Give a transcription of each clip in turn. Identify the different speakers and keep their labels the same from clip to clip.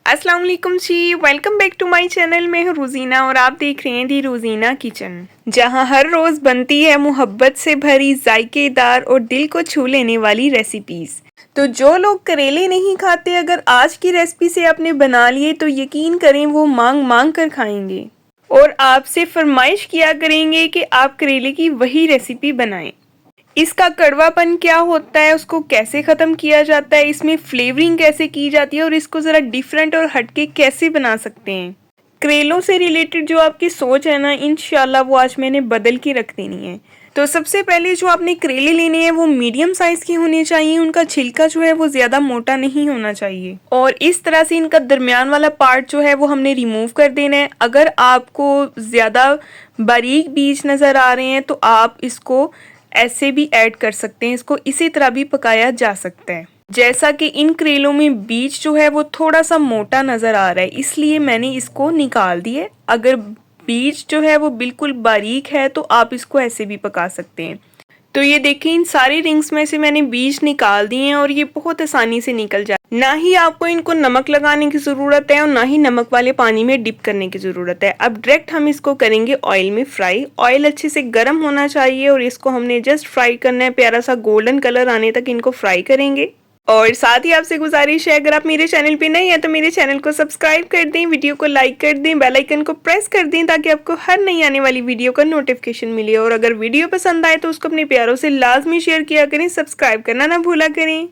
Speaker 1: अस्सलाम वालेकुम जी, welcome back to my channel. मैं हूँ रोज़ीना और आप देख रहे हैं दी रोज़ीना किचन, जहाँ हर रोज़ बनती है मोहब्बत से भरी, जायकेदार और दिल को छू लेने वाली रेसिपीज़। तो जो लोग करेले नहीं खाते, अगर आज की रेसिपी से आपने बना लिए तो यकीन करें वो मांग मांग कर खाएंगे और आपसे फरमाइश किया करेंगे कि आप करेले की वही रेसिपी बनाएं। इसका कड़वापन क्या होता है, उसको कैसे ख़त्म किया जाता है, इसमें फ्लेवरिंग कैसे की जाती है और इसको ज़रा डिफरेंट और हटके कैसे बना सकते हैं। करेलों से रिलेटेड जो आपकी सोच है ना, इंशाल्लाह वो आज मैंने बदल के रख देनी है। तो सबसे पहले जो आपने करेले लेने हैं वो मीडियम साइज़ के होने चाहिए। उनका छिलका जो है वो ज़्यादा मोटा नहीं होना चाहिए और इस तरह से इनका दरमियान वाला पार्ट जो है वो हमने रिमूव कर देना है। अगर आपको ज़्यादा बारीक बीज नज़र आ रहे हैं तो आप इसको ऐसे भी ऐड कर सकते हैं, इसको इसी तरह भी पकाया जा सकता है। जैसा कि इन करेलों में बीज जो है वो थोड़ा सा मोटा नज़र आ रहा है, इसलिए मैंने इसको निकाल दिए। अगर बीज जो है वो बिल्कुल बारीक है तो आप इसको ऐसे भी पका सकते हैं। तो ये देखिए, इन सारी रिंग्स में से मैंने बीज निकाल दिए हैं और ये बहुत आसानी से निकल जाए। ना ही आपको इनको नमक लगाने की ज़रूरत है और ना ही नमक वाले पानी में डिप करने की ज़रूरत है। अब डायरेक्ट हम इसको करेंगे ऑयल में फ्राई। ऑयल अच्छे से गर्म होना चाहिए और इसको हमने जस्ट फ्राई करना है, प्यारा सा गोल्डन कलर आने तक इनको फ्राई करेंगे। और साथ ही आपसे गुजारिश है, अगर आप मेरे चैनल पे नए हैं तो मेरे चैनल को सब्सक्राइब कर दें, वीडियो को लाइक कर दें, बेल आइकन को प्रेस कर दें ताकि आपको हर नई आने वाली वीडियो का नोटिफिकेशन मिले। और अगर वीडियो पसंद आए तो उसको अपने प्यारों से लाजमी शेयर किया करें, सब्सक्राइब करना ना भूला करें।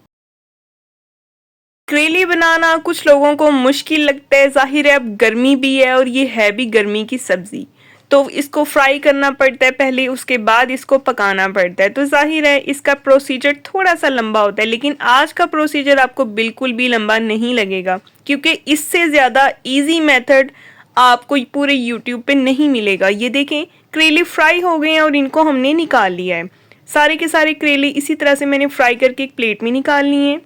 Speaker 1: करेले बनाना कुछ लोगों को मुश्किल लगता है, जाहिर है अब गर्मी भी है और ये है भी गर्मी की सब्जी, तो इसको फ्राई करना पड़ता है पहले, उसके बाद इसको पकाना पड़ता है। तो जाहिर है इसका प्रोसीजर थोड़ा सा लंबा होता है, लेकिन आज का प्रोसीजर आपको बिल्कुल भी लंबा नहीं लगेगा क्योंकि इससे ज़्यादा इजी मेथड आपको पूरे यूट्यूब पे नहीं मिलेगा। ये देखें, करेले फ्राई हो गए हैं और इनको हमने निकाल लिया है। सारे के सारे करेले इसी तरह से मैंने फ्राई करके एक प्लेट में निकाल लिए हैं।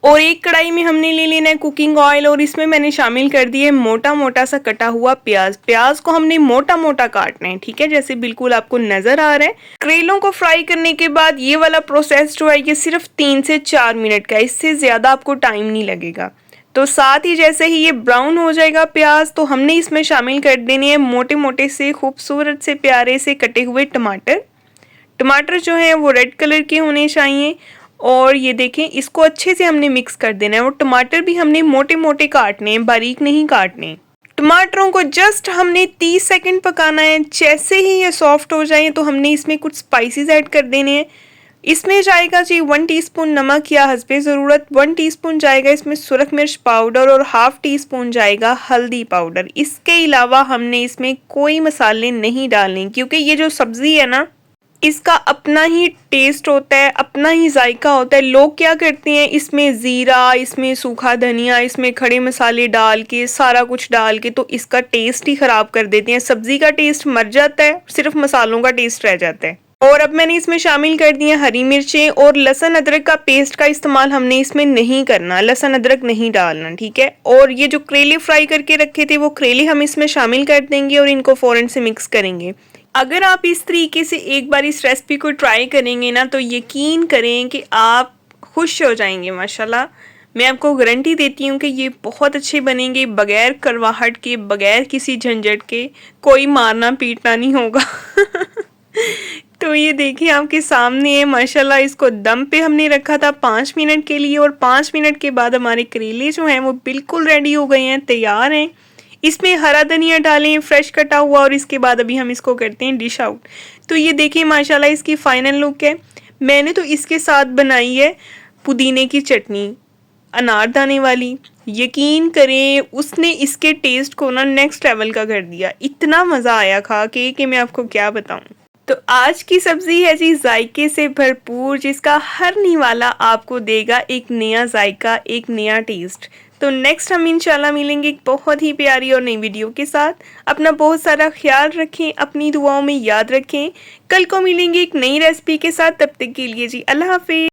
Speaker 1: और एक कढ़ाई में हमने ले लेना है कुकिंग ऑयल और इसमें मैंने शामिल कर दिए मोटा मोटा सा कटा हुआ प्याज। प्याज को हमने मोटा मोटा काटना है, ठीक है, जैसे बिल्कुल आपको नजर आ रहा है। करेलों को फ्राई करने के बाद ये वाला प्रोसेस जो है ये सिर्फ 3 से 4 मिनट का है, इससे ज़्यादा आपको टाइम नहीं लगेगा। तो साथ ही जैसे ही ये ब्राउन हो जाएगा प्याज, तो हमने इसमें शामिल कर देने हैं मोटे मोटे से खूबसूरत से प्यारे से कटे हुए टमाटर। टमाटर जो है वो रेड कलर के होने चाहिए और ये देखें, इसको अच्छे से हमने मिक्स कर देना है। और टमाटर भी हमने मोटे मोटे काटने हैं, बारीक नहीं काटने। टमाटरों को जस्ट हमने 30 सेकंड पकाना है। जैसे ही ये सॉफ्ट हो जाए तो हमने इसमें कुछ स्पाइसेस ऐड कर देने हैं। इसमें जाएगा जी 1 टीस्पून नमक या हस्बे ज़रूरत, 1 टीस्पून जाएगा इसमें सुरख मिर्च पाउडर और हाफ टी स्पून जाएगा हल्दी पाउडर। इसके अलावा हमने इसमें कोई मसाले नहीं डालने क्योंकि ये जो सब्ज़ी है ना, इसका अपना ही टेस्ट होता है, अपना ही जायका होता है। लोग क्या करते हैं, इसमें ज़ीरा, इसमें सूखा धनिया, इसमें खड़े मसाले डाल के, सारा कुछ डाल के तो इसका टेस्ट ही ख़राब कर देते हैं। सब्ज़ी का टेस्ट मर जाता है, सिर्फ मसालों का टेस्ट रह जाता है। और अब मैंने इसमें शामिल कर दिए हरी मिर्चें और लहसुन अदरक का पेस्ट का इस्तेमाल हमने इसमें नहीं करना, लहसुन अदरक नहीं डालना, ठीक है। और ये जो करेले फ्राई करके रखे थे वो करेले हम इसमें शामिल कर देंगे और इनको फ़ौरन से मिक्स करेंगे। अगर आप इस तरीके से एक बार इस रेसिपी को ट्राई करेंगे ना तो यकीन करें कि आप खुश हो जाएंगे माशाल्लाह। मैं आपको गारंटी देती हूँ कि ये बहुत अच्छे बनेंगे, बगैर करवाहट के, बगैर किसी झंझट के, कोई मारना पीटना नहीं होगा। तो ये देखिए आपके सामने है माशाल्लाह। इसको दम पे हमने रखा था 5 मिनट के लिए और 5 मिनट के बाद हमारे करेले जो हैं वो बिल्कुल रेडी हो गए हैं, तैयार हैं। इसमें हरा धनिया डालें फ्रेश कटा हुआ और इसके बाद अभी हम इसको करते हैं डिश आउट। तो ये देखिए माशाल्लाह इसकी फाइनल लुक है। मैंने तो इसके साथ बनाई है पुदीने की चटनी, अनारदाने वाली। यकीन करें उसने इसके टेस्ट को ना नेक्स्ट लेवल का कर दिया। इतना मज़ा आया खा के कि मैं आपको क्या बताऊं। तो आज की सब्ज़ी है जी जायके से भरपूर, जिसका हर निवाला आपको देगा एक नया जायका, एक नया टेस्ट। तो नेक्स्ट हम इंशाल्लाह मिलेंगे एक बहुत ही प्यारी और नई वीडियो के साथ। अपना बहुत सारा ख्याल रखें, अपनी दुआओं में याद रखें। कल को मिलेंगे एक नई रेसिपी के साथ, तब तक के लिए जी अल्लाह हाफिज़।